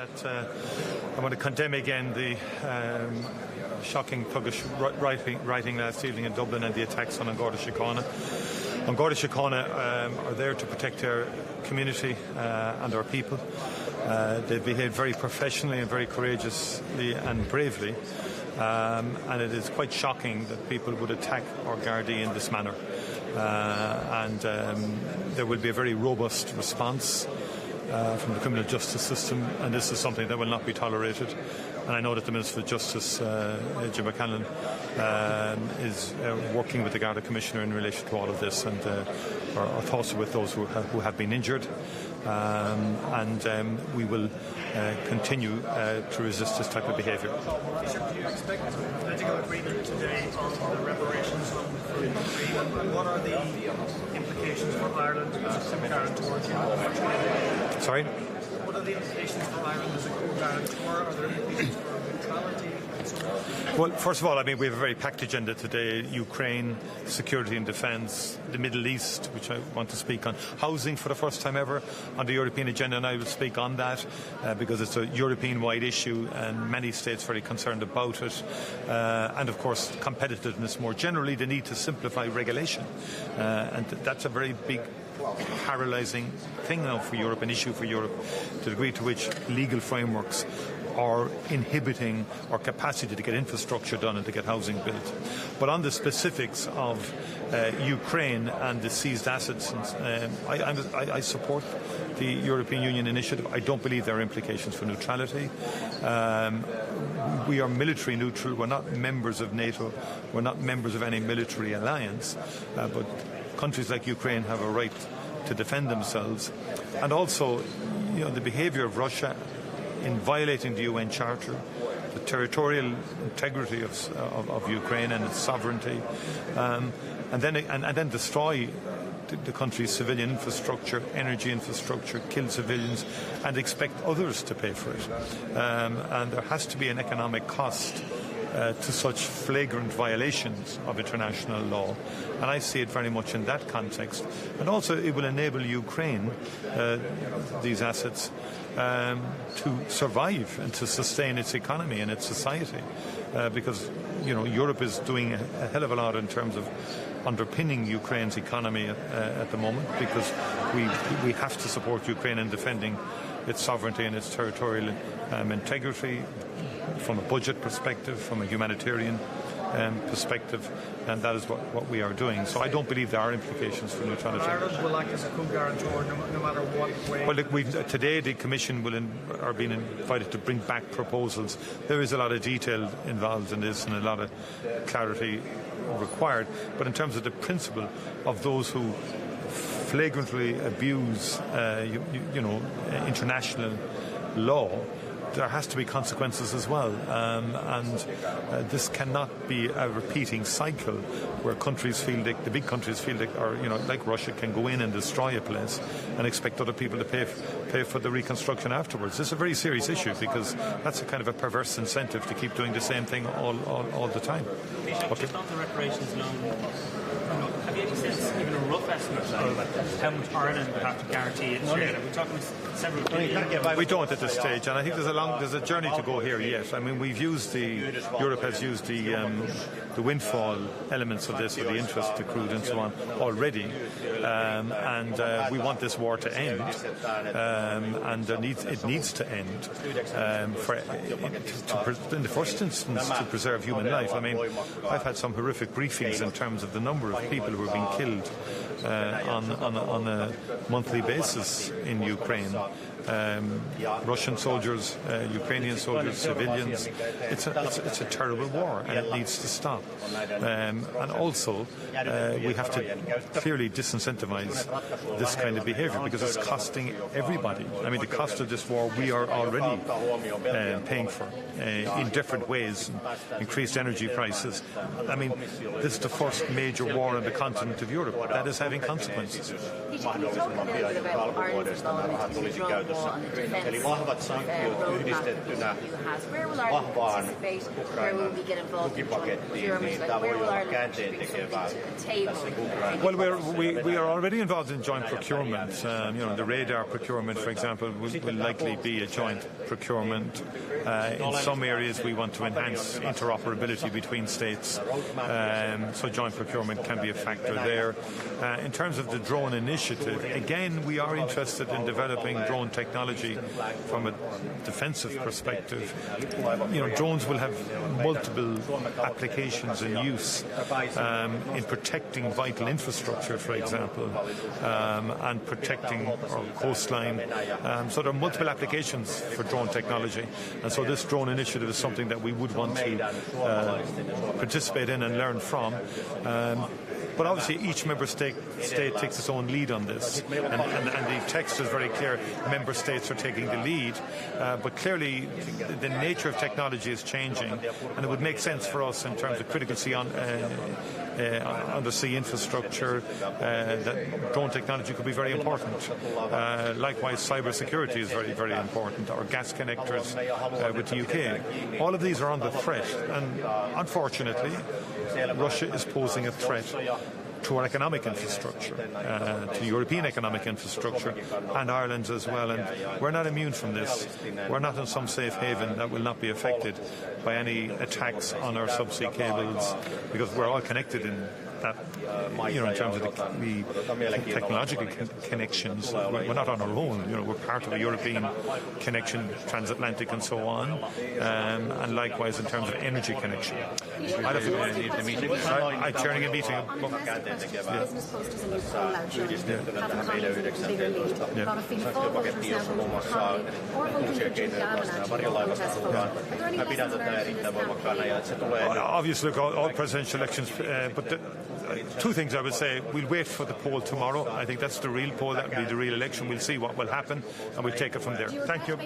that I want to condemn again the shocking thuggish writing last evening in Dublin and the attacks on Garda Síochána. Garda Síochána are there to protect our community and our people. They've behaved very professionally and very courageously and bravely, and it is quite shocking that people would attack our Gardaí in this manner. There will be a very robust response from the criminal justice system, and this is something that will not be tolerated. And I know that the Minister for Justice, Jim Micheál, is working with the Garda Commissioner in relation to all of this, and our thoughts are with those who have been injured. We will continue to resist this type of behaviour. Do you expect political agreement today on the reparations for Ukraine, and what are the implications for Ireland as a co-guarantor? Sorry? What are the implications for Ireland as a co-guarantor? Are there implications for neutrality? Well, first of all, I mean, we have a very packed agenda today. Ukraine, security and defence, the Middle East, which I want to speak on. Housing for the first time ever on the European agenda, and I will speak on that because it's a European-wide issue and many states very concerned about it. And, of course, competitiveness more generally, the need to simplify regulation. And that's a very big paralysing thing now for Europe, an issue for Europe, to the degree to which legal frameworks are inhibiting our capacity to get infrastructure done and to get housing built. But on the specifics of Ukraine and the seized assets, I support the European Union initiative. I don't believe there are implications for neutrality. We are military neutral. We're not members of NATO. We're not members of any military alliance. But countries like Ukraine have a right to defend themselves. And also, the behaviour of Russia in violating the UN Charter, the territorial integrity of Ukraine and its sovereignty, and then destroy the country's civilian infrastructure, energy infrastructure, kill civilians, and expect others to pay for it. And there has to be an economic cost to such flagrant violations of international law, and I see it very much in that context. And also it will enable Ukraine, these assets, to survive and to sustain its economy and its society, because Europe is doing a hell of a lot in terms of underpinning Ukraine's economy at the moment, because we have to support Ukraine in defending its sovereignty and its territorial integrity, from a budget perspective, from a humanitarian perspective, and that is what we are doing. So I don't believe there are implications for neutrality. Ireland will act as a co-guarantor no matter what way. Well, look, today the Commission are being invited to bring back proposals. There is a lot of detail involved in this and a lot of clarity required. But in terms of the principle of those who flagrantly abuse, international law, there has to be consequences as well, and this cannot be a repeating cycle where countries feel the big countries feel like Russia can go in and destroy a place and expect other people to pay for the reconstruction afterwards. This is a very serious issue, because that's a kind of a perverse incentive to keep doing the same thing all the time. Okay. Just on the reparations loan, have you any sense, even a rough estimate of how much Ireland would have to guarantee its share? Are we talking several billion? We don't at this stage, and I think there's a journey to go here yet. I mean, Europe has used the windfall elements of this, or the interest accrued and so on, already, and we want this war to end, and it needs to end in the first instance to preserve human life. I mean, I've had some horrific briefings in terms of the number of people who are being killed on a monthly basis in Ukraine. Russian soldiers, Ukrainian soldiers, civilians. It's a terrible war, and it needs to stop. And also, we have to clearly disincentivize this kind of behaviour, because it's costing everybody. I mean, the cost of this war we are already paying for in different ways. Increased energy prices. I mean, this is the first major war on the continent of Europe. That is having consequences. Can you talk a little bit about Ireland's involvement in the drone käytännössä. Eli vahvat sanktiot yhdistettynä vahvaan Ukrainan tukipakettiin, niin tämä voi olla käänteentekevää tässä Ukrainassa. Well, we are already involved in joint procurement. The radar procurement, for example, will likely be a joint procurement. In some areas, we want to enhance interoperability between states, so joint procurement can be a factor there. In terms of the drone initiative, again, we are interested in developing drone technology from a defensive perspective. Drones will have multiple applications and use in protecting vital infrastructure, for example, and protecting our coastline. So there are multiple applications for drone technology, and so this drone initiative is something that we would want to participate in and learn from. But obviously each member state takes its own lead on this, and the text is very clear. Member states are taking the lead, but clearly the nature of technology is changing, and it would make sense for us in terms of critical sea undersea infrastructure that drone technology could be very important. Likewise, cybersecurity is very, very important, or gas connectors with the UK. All of these are under threat, and unfortunately Russia is posing a threat to our economic infrastructure, to European economic infrastructure, and Ireland's as well. And we're not immune from this. We're not in some safe haven that will not be affected by any attacks on our subsea cables, because we're all connected in that, in terms of the technological connections. We're not on our own. We're part of a European connection, transatlantic and so on, and likewise in terms of energy connection. I'm chairing a meeting. Business Post is a new rollout a lot of female voters now voting for Connolly or voting for Jim Gavin actually as voting. Are there any lessons learned from this campaign? Obviously, look, all presidential elections, but two things I would say. We'll wait for the poll tomorrow. I think that's the real poll. That will be the real election. We'll see what will happen, and we'll take it from there. Thank you.